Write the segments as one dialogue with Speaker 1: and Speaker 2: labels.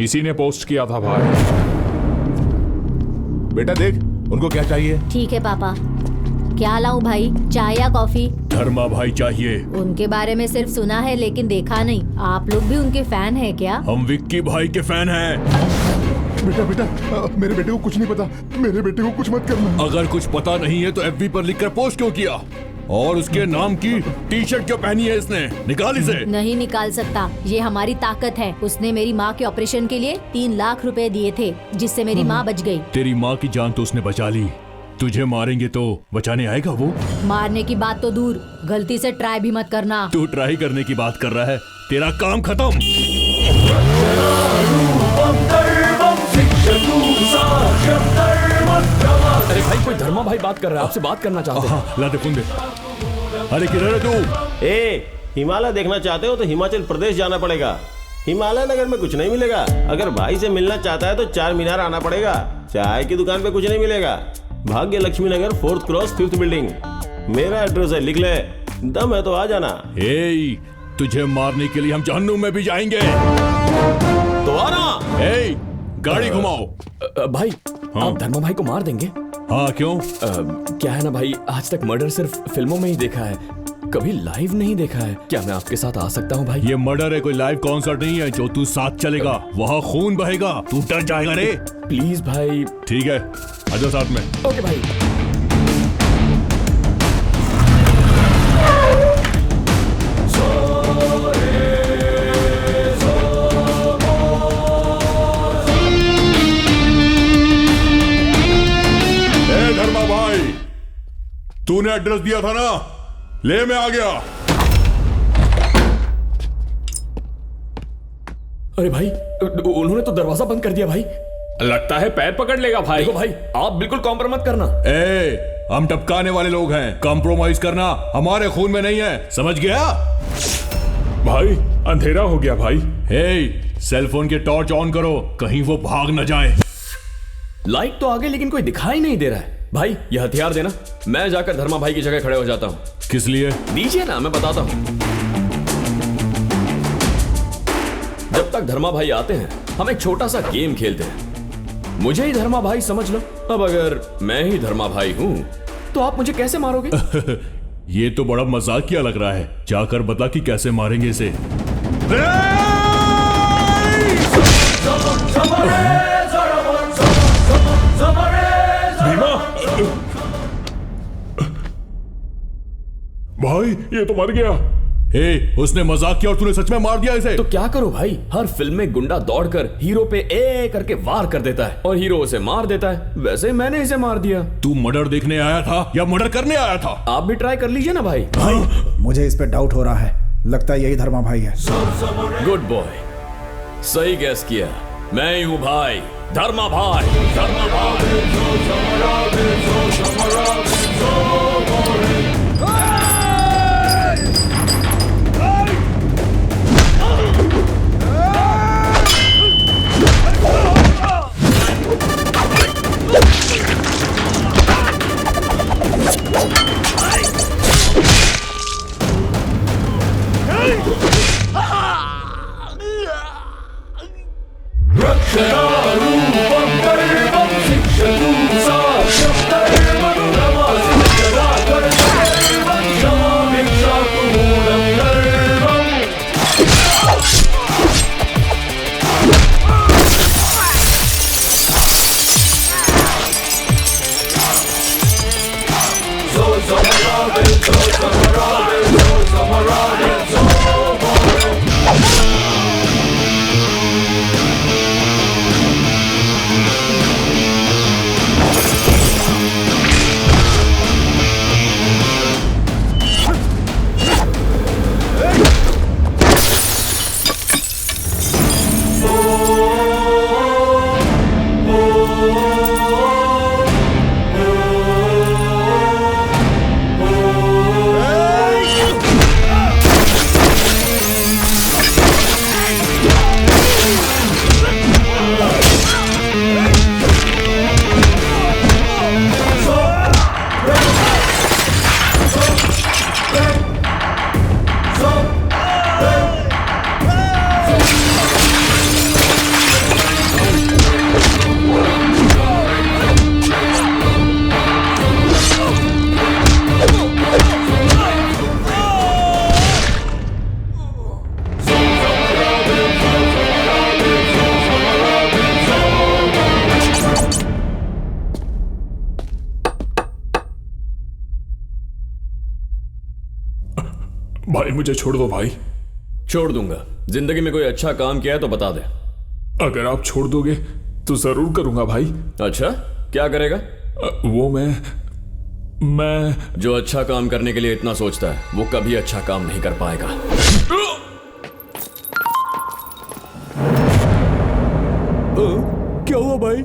Speaker 1: इसी ने पोस्ट किया था भाई।
Speaker 2: बेटा देख उनको क्या चाहिए।
Speaker 3: ठीक है पापा। क्या लाऊं भाई, चाय या कॉफी?
Speaker 4: धर्मा भाई चाहिए।
Speaker 3: उनके बारे में सिर्फ सुना है लेकिन देखा नहीं। आप लोग भी उनके फैन हैं क्या?
Speaker 4: हम विक्की भाई के फैन हैं।
Speaker 2: बेटा बेटा मेरे बेटे को कुछ नहीं पता, मेरे बेटे को कुछ मत करना।
Speaker 4: अगर कुछ पता नहीं है तो एफबी पर लिखकर पोस्ट क्यों किया? और उसके नाम की टी शर्ट क्यों पहनी है इसने? निकाल इसे।
Speaker 3: नहीं निकाल सकता, ये हमारी ताकत है। उसने मेरी माँ के ऑपरेशन के लिए 3 लाख रुपए दिए थे, जिससे मेरी माँ बच गई।
Speaker 4: तेरी माँ की जान तो उसने बचा ली, तुझे मारेंगे तो बचाने आएगा वो?
Speaker 3: मारने की बात तो दूर, गलती से ट्राई भी मत करना।
Speaker 4: तू ट्राई करने की बात कर रहा है, तेरा काम खत्म।
Speaker 5: अरे भाई कोई धर्मा भाई बात कर रहा है, आपसे बात करना चाहते हैं।
Speaker 4: ला दे फोन दे। अरे किधर है तू?
Speaker 6: हिमालय देखना चाहते हो तो हिमाचल प्रदेश जाना पड़ेगा। हिमालय नगर में कुछ नहीं मिलेगा। अगर भाई से मिलना चाहता है तो 4 मीनार आना पड़ेगा। चाय की दुकान पे कुछ नहीं मिलेगा। भाग्य लक्ष्मी नगर 4th क्रॉस 5th बिल्डिंग मेरा एड्रेस है, लिख ले। दम है तो आ जाना।
Speaker 4: तुझे मारने के लिए हम जहन्नुम में भी जाएंगे।
Speaker 6: तो आना।
Speaker 4: गाड़ी घुमाओ।
Speaker 5: भाई आप धर्मा भाई को मार देंगे?
Speaker 4: हाँ क्यों?
Speaker 5: क्या है ना भाई, आज तक मर्डर सिर्फ फिल्मों में ही देखा है, कभी लाइव नहीं देखा है। क्या मैं आपके साथ आ सकता हूँ भाई?
Speaker 4: ये मर्डर है, कोई लाइव कॉन्सर्ट नहीं है जो तू साथ चलेगा। वहाँ खून बहेगा, तू डर जाएगा रे।
Speaker 5: प्लीज भाई।
Speaker 4: ठीक है, आजा साथ में।
Speaker 5: ओके भाई।
Speaker 4: धर्मा भाई, तूने एड्रेस दिया था ना, ले मैं आ गया।
Speaker 5: अरे भाई उन्होंने तो दरवाजा बंद कर दिया भाई।
Speaker 1: लगता है पैर पकड़ लेगा भाई।
Speaker 5: देखो भाई आप बिल्कुल कॉम्प्रोमाइज मत करना।
Speaker 4: हम टपकाने वाले लोग हैं, कॉम्प्रोमाइज करना हमारे खून में नहीं है, समझ गया?
Speaker 1: भाई अंधेरा हो गया भाई।
Speaker 4: सेलफोन के टॉर्च ऑन करो, कहीं वो भाग न जाए।
Speaker 5: लाइट तो आगे लेकिन कोई दिखाई नहीं दे रहा है। भाई ये हथियार देना, मैं जाकर धर्मा भाई की जगह खड़े हो जाता हूँ।
Speaker 4: किस लिए?
Speaker 5: दीजिए ना, मैं बताता हूँ। जब तक धर्मा भाई आते हैं हम एक छोटा सा गेम खेलते हैं। मुझे ही धर्मा भाई समझ लो। अब अगर मैं ही धर्मा भाई हूँ तो आप मुझे कैसे मारोगे?
Speaker 4: ये तो बड़ा मजाकिया लग रहा है। जाकर बता कि कैसे मारेंगे इसे।
Speaker 1: भाई ये तो मर गया।
Speaker 4: उसने मजाक किया और तूने सच में मार दिया इसे।
Speaker 5: तो क्या करो भाई, हर फिल्म में गुंडा दौड़कर हीरो पे करके वार कर देता है और हीरो उसे मार देता है। वैसे मैंने इसे मार दिया।
Speaker 4: तू मर्डर देखने आया था या मर्डर करने आया था?
Speaker 5: आप भी ट्राई कर लीजिए ना भाई।
Speaker 7: मुझे इस पे डाउट हो रहा है, लगता है यही धर्मा भाई है।
Speaker 5: गुड बॉय, सही गैस किया। मैं ही हूँ भाई, धर्मा भाई। धर्मा भाई।
Speaker 1: मुझे छोड़ दो भाई।
Speaker 5: छोड़ दूंगा। जिंदगी में कोई अच्छा काम किया है तो बता दे।
Speaker 1: अगर आप छोड़ दोगे तो जरूर करूंगा भाई।
Speaker 5: अच्छा, क्या करेगा?
Speaker 1: वो मैं
Speaker 5: जो अच्छा काम करने के लिए इतना सोचता है वो कभी अच्छा काम नहीं कर पाएगा।
Speaker 4: क्या हुआ भाई?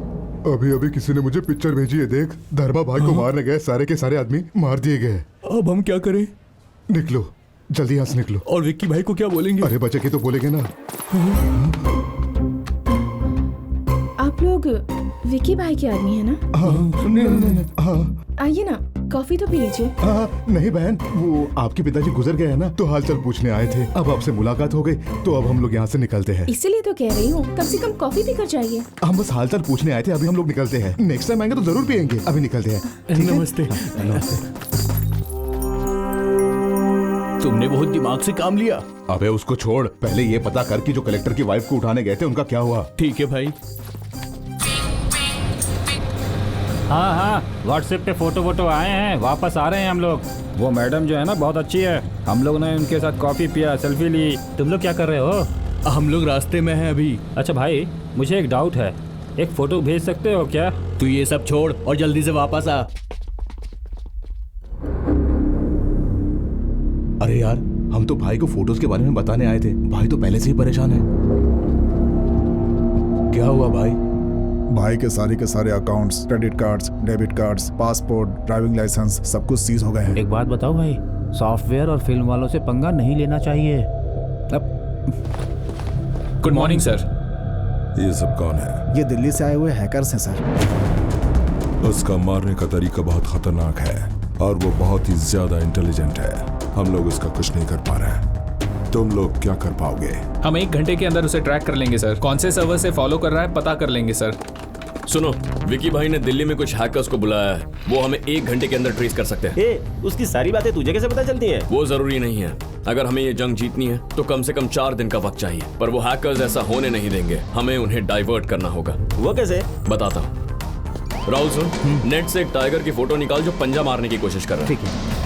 Speaker 2: अभी अभी किसी ने मुझे पिक्चर भेजी है, देख। धर्मा भाई को मारने गए सारे के सारे आदमी मार दिए गए।
Speaker 4: अब हम क्या करें?
Speaker 2: निकलो, जल्दी यहाँ से निकलो।
Speaker 4: और विक्की भाई को क्या बोलेंगे?
Speaker 2: अरे बचे के तो बोलेंगे ना।
Speaker 8: आप लोग विकी भाई के आदमी है ना?
Speaker 2: हाँ
Speaker 8: आइए ना, कॉफी तो पी लीजिए।
Speaker 2: हाँ, नहीं बहन, वो आपके पिताजी गुजर गए हैं ना, तो हालचाल पूछने आए थे। अब आपसे मुलाकात हो गई तो अब हम लोग यहाँ से निकलते हैं।
Speaker 8: इसीलिए तो कह रही हूँ, कम से कम कॉफी पीकर जाइए।
Speaker 2: हम बस हालचाल पूछने आए थे, अभी हम लोग निकलते हैं। नेक्स्ट टाइम आएंगे तो जरूर पियेंगे, अभी निकलते हैं।
Speaker 4: नमस्ते। तुमने बहुत दिमाग से काम लिया।
Speaker 2: अबे उसको छोड़, पहले ये पता कर कि जो कलेक्टर की वाइफ को उठाने गए थे उनका क्या हुआ।
Speaker 4: ठीक है भाई।
Speaker 9: हाँ, व्हाट्सएप पे फोटो आए हैं, वापस आ रहे हैं हम लोग। वो मैडम जो है ना बहुत अच्छी है, हम लोग ने उनके साथ कॉफी पिया, सेल्फी ली। तुम लोग क्या कर रहे हो?
Speaker 4: हम लोग रास्ते में हैं अभी।
Speaker 9: अच्छा भाई, मुझे एक डाउट है, एक फोटो भेज सकते हो क्या?
Speaker 4: तू ये सब छोड़ और जल्दी से वापस आ।
Speaker 2: अरे यार, हम तो भाई को फोटोज के बारे में बताने आए थे। भाई तो पहले से ही परेशान है। क्या हुआ भाई?
Speaker 7: भाई के सारे accounts, credit cards, debit cards, passport, driving licence सब कुछ सीज हो गए हैं।
Speaker 9: एक बात बताओ भाई, सॉफ्टवेयर और फिल्म वालों से पंगा नहीं लेना चाहिए। अब
Speaker 10: गुड मॉर्निंग सर।
Speaker 11: ये सब कौन है?
Speaker 7: ये दिल्ली से आए हुए हैकर्स हैं सर।
Speaker 11: उसका मारने का तरीका बहुत खतरनाक है और वो बहुत ही ज्यादा इंटेलिजेंट है। हम लोग उसका कुछ नहीं कर पा रहे हैं। तुम लोग क्या कर पाओगे?
Speaker 10: हम 1 घंटे के अंदर उसे ट्रैक कर लेंगे सर। कौन से सर्वर से फॉलो कर रहा है पता कर लेंगे सर।
Speaker 5: सुनो, विकी भाई ने दिल्ली में कुछ हैकर्स को बुलाया है, वो हमें 1 घंटे के अंदर ट्रेस कर सकते हैं।
Speaker 6: उसकी सारी बातें तुझे कैसे पता चलती हैं?
Speaker 5: वो जरूरी नहीं है। अगर हमें ये जंग जीतनी है तो कम से कम 4 दिन का वक्त चाहिए, पर वो हैकर्स ऐसा होने नहीं देंगे। हमें उन्हें डाइवर्ट करना होगा।
Speaker 6: वो कैसे?
Speaker 5: बताता हूँ। राहुल सुन, नेट से एक टाइगर की फोटो निकाल जो पंजा मारने की कोशिश कर रहा है।
Speaker 7: ठीक है।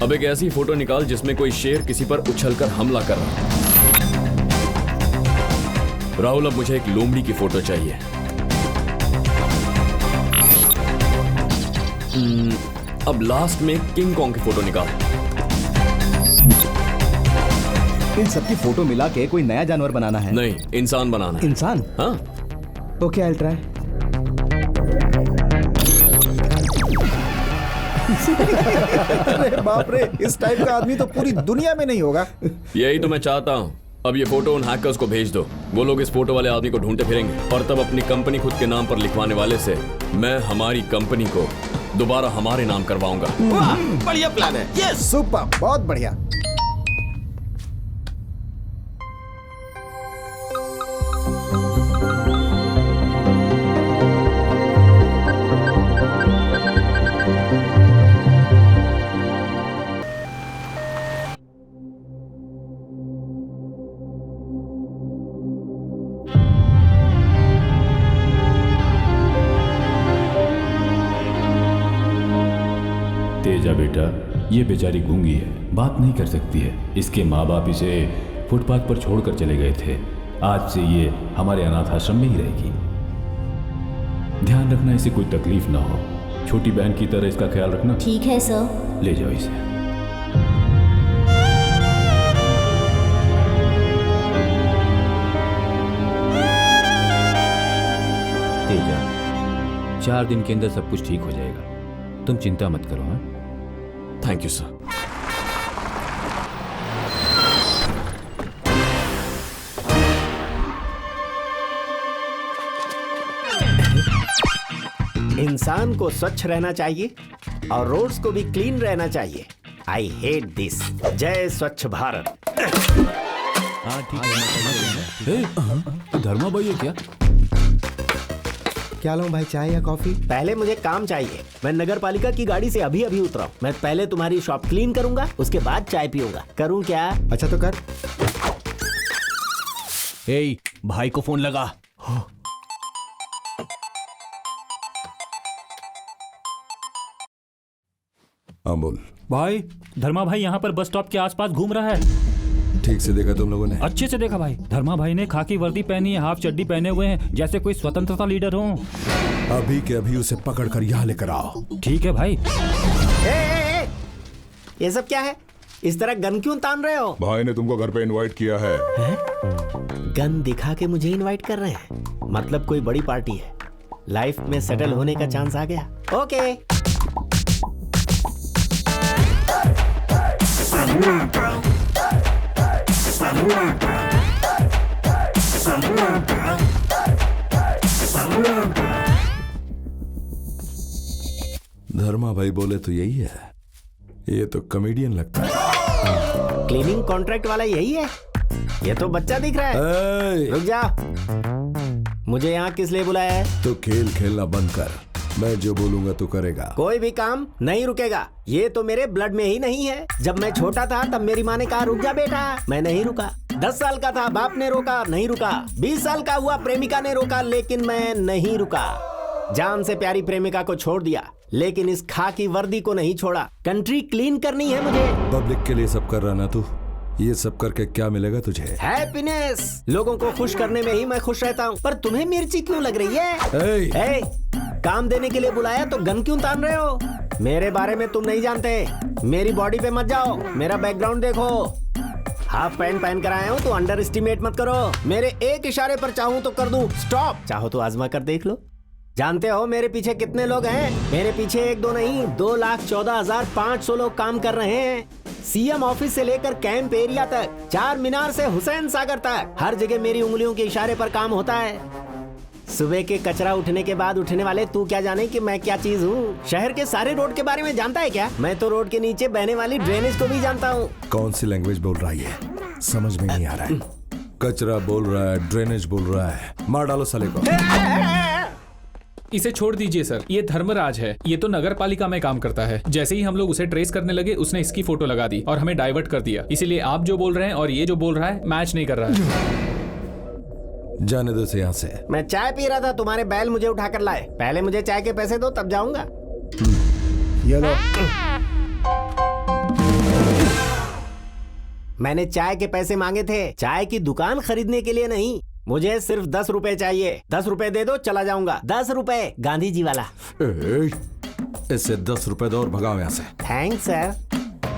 Speaker 5: अब एक ऐसी फोटो निकाल जिसमें कोई शेर किसी पर उछलकर हमला कर रहा है। राहुल, अब मुझे एक लोमड़ी की फोटो चाहिए। अब लास्ट में किंग कॉन्ग की फोटो निकाल।
Speaker 12: इन सबकी फोटो मिला के कोई नया जानवर बनाना है?
Speaker 5: नहीं, इंसान बनाना है।
Speaker 12: इंसान?
Speaker 5: हाँ।
Speaker 12: Okay, I will try.
Speaker 7: अरे बाप रे, इस टाइप का आदमी तो पूरी दुनिया में नहीं होगा।
Speaker 5: यही तो मैं चाहता हूँ। अब ये फोटो उन हैकर्स को भेज दो। वो लोग इस फोटो वाले आदमी को ढूंढते फिरेंगे और तब अपनी कंपनी खुद के नाम पर लिखवाने वाले से मैं हमारी कंपनी को दोबारा हमारे नाम करवाऊंगा।
Speaker 6: वाह, बढ़िया प्लान है। यस,
Speaker 7: सुपर, बहुत बढ़िया।
Speaker 13: तेजा बेटा, ये बेचारी गूंगी है, बात नहीं कर सकती है। इसके माँ बाप इसे फुटपाथ पर छोड़कर चले गए थे। आज से ये हमारे अनाथ आश्रम में ही रहेगी। ध्यान रखना इसे कोई तकलीफ ना हो। छोटी बहन की तरह इसका ख्याल रखना।
Speaker 3: ठीक है सर।
Speaker 13: ले जाओ इसे। तेजा, 4 दिन के अंदर सब कुछ ठीक हो जाएगा, तुम चिंता मत करो। हाँ,
Speaker 5: थैंक यू सर।
Speaker 14: इंसान को स्वच्छ रहना चाहिए और रोड्स को भी क्लीन रहना चाहिए। I hate this. जय स्वच्छ भारत।
Speaker 13: हाँ ठीक है। धर्मा भाई है क्या?
Speaker 14: क्या लूं भाई, चाय या कॉफी? पहले मुझे काम चाहिए। मैं नगर पालिका की गाड़ी से अभी अभी उतरा हूं। मैं पहले तुम्हारी शॉप क्लीन करूंगा, उसके बाद चाय पीऊंगा। करूं क्या?
Speaker 12: अच्छा तो कर।
Speaker 4: ए, भाई को फोन लगा।
Speaker 11: अमोल,
Speaker 9: भाई धर्मा भाई यहाँ पर बस स्टॉप के आसपास घूम रहा है।
Speaker 11: ठीक से देखा तुम लोगों ने?
Speaker 9: अच्छे से देखा भाई। धर्मा भाई ने खाकी वर्दी पहनी है, हाफ चड्डी पहने हुए हैं, जैसे कोई स्वतंत्रता लीडर हो।
Speaker 11: अभी के अभी उसे पकड़ कर यहाँ लेकर आओ।
Speaker 9: ठीक है भाई।
Speaker 14: ये सब क्या है? इस तरह गन क्यों तान रहे हो?
Speaker 11: भाई ने तुमको घर पे इनवाइट किया है।
Speaker 14: गन दिखा के मुझे इनवाइट कर रहे हैं, मतलब कोई बड़ी पार्टी है। लाइफ में सेटल होने का चांस आ गया। ओके।
Speaker 11: धर्मा भाई बोले तो यही है। ये तो कॉमेडियन लगता है।
Speaker 14: क्लीनिंग कॉन्ट्रैक्ट वाला यही है। ये तो बच्चा दिख रहा है। रुक जा, मुझे यहाँ किस लिए बुलाया है?
Speaker 11: तो खेल खेलना बंद कर, मैं जो बोलूंगा तू करेगा।
Speaker 14: कोई भी काम नहीं रुकेगा, ये तो मेरे ब्लड में ही नहीं है। जब मैं छोटा था तब मेरी माँ ने कहा रुक जा बेटा, मैं नहीं रुका। 10 साल का था, बाप ने रोका, नहीं रुका। 20 साल का हुआ, प्रेमिका ने रोका, लेकिन मैं नहीं रुका। जान से प्यारी प्रेमिका को छोड़ दिया, लेकिन इस खाकी वर्दी को नहीं छोड़ा। कंट्री क्लीन करनी है मुझे।
Speaker 11: पब्लिक के लिए सब कर रहा ना तू, ये सब करके क्या मिलेगा तुझे?
Speaker 14: हैप्पीनेस। लोगों को खुश करने में ही मैं खुश रहता हूँ। पर तुम्हें मिर्ची क्यों लग रही है? काम देने के लिए बुलाया तो गन क्यों तान रहे हो? मेरे बारे में तुम नहीं जानते। मेरी बॉडी पे मत जाओ, मेरा बैकग्राउंड देखो। हाफ पैंट पहन कर आया हूँ तो अंडर एस्टिमेट मत करो। मेरे एक इशारे पर चाहूँ तो कर दूं स्टॉप, चाहो तो आजमा कर देख लो। जानते हो मेरे पीछे कितने लोग हैं? मेरे पीछे 1-2 नहीं, 2,14,500 लोग काम कर रहे हैं। सीएम ऑफिस से लेकर कैंप एरिया तक, 4 मीनार से हुसैन सागर तक, हर जगह मेरी उंगलियों के इशारे पर काम होता है। सुबह के कचरा उठने के बाद उठने वाले तू क्या जाने कि मैं क्या चीज हूँ? शहर के सारे रोड के बारे में जानता है क्या? मैं तो रोड के नीचे बहने वाली ड्रेनेज को भी जानता हूँ।
Speaker 11: कौन सी लैंग्वेज बोल रहा है? समझ में नहीं आ रहा है। कचरा बोल रहा है, ड्रेनेज बोल रहा है, मार डालो साले को।
Speaker 10: इसे छोड़ दीजिए सर, ये धर्मराज है। ये तो नगर पालिका में काम करता है। जैसे ही हम लोग उसे ट्रेस करने लगे, उसने इसकी फोटो लगा दी और हमें डाइवर्ट कर दिया। इसीलिए आप जो बोल रहे हैं और ये जो बोल रहा है मैच नहीं कर रहा है।
Speaker 11: जाने दो से यहाँ से।
Speaker 14: मैं चाय पी रहा था, तुम्हारे बैल मुझे उठा कर लाए। पहले मुझे चाय के पैसे दो तब जाऊंगा।
Speaker 7: ये लो।
Speaker 14: मैंने चाय के पैसे मांगे थे, चाय की दुकान खरीदने के लिए नहीं। मुझे सिर्फ 10 रुपए चाहिए। 10 रुपए दे दो, चला जाऊंगा। 10 रुपए, गांधी जी वाला।
Speaker 11: इससे 10 रुपए दो और भगाओ यहाँ से।
Speaker 14: Thanks sir.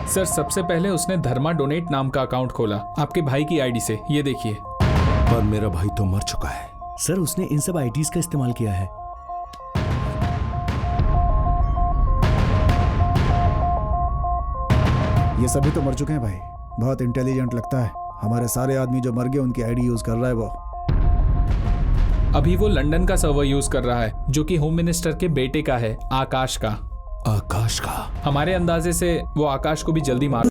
Speaker 10: सर सबसे पहले उसने धर्मा डोनेट नाम का अकाउंट खोला आपके भाई की आईडी से, ये देखिए।
Speaker 11: पर मेरा भाई तो मर चुका है।
Speaker 12: सर उसने इन सब आईडीज का इस्तेमाल किया है।
Speaker 7: ये सभी तो मर चुके हैं भाई। बहुत इंटेलिजेंट लगता है। हमारे सारे आदमी जो मर गए उनकी आईडी यूज कर रहा है वो।
Speaker 10: अभी वो लंदन का सर्वर यूज कर रहा है, जो कि होम मिनिस्टर के बेटे का है, आकाश का।
Speaker 11: आकाश का?
Speaker 10: हमारे अंदाजे से वो आकाश को भी जल्दी मार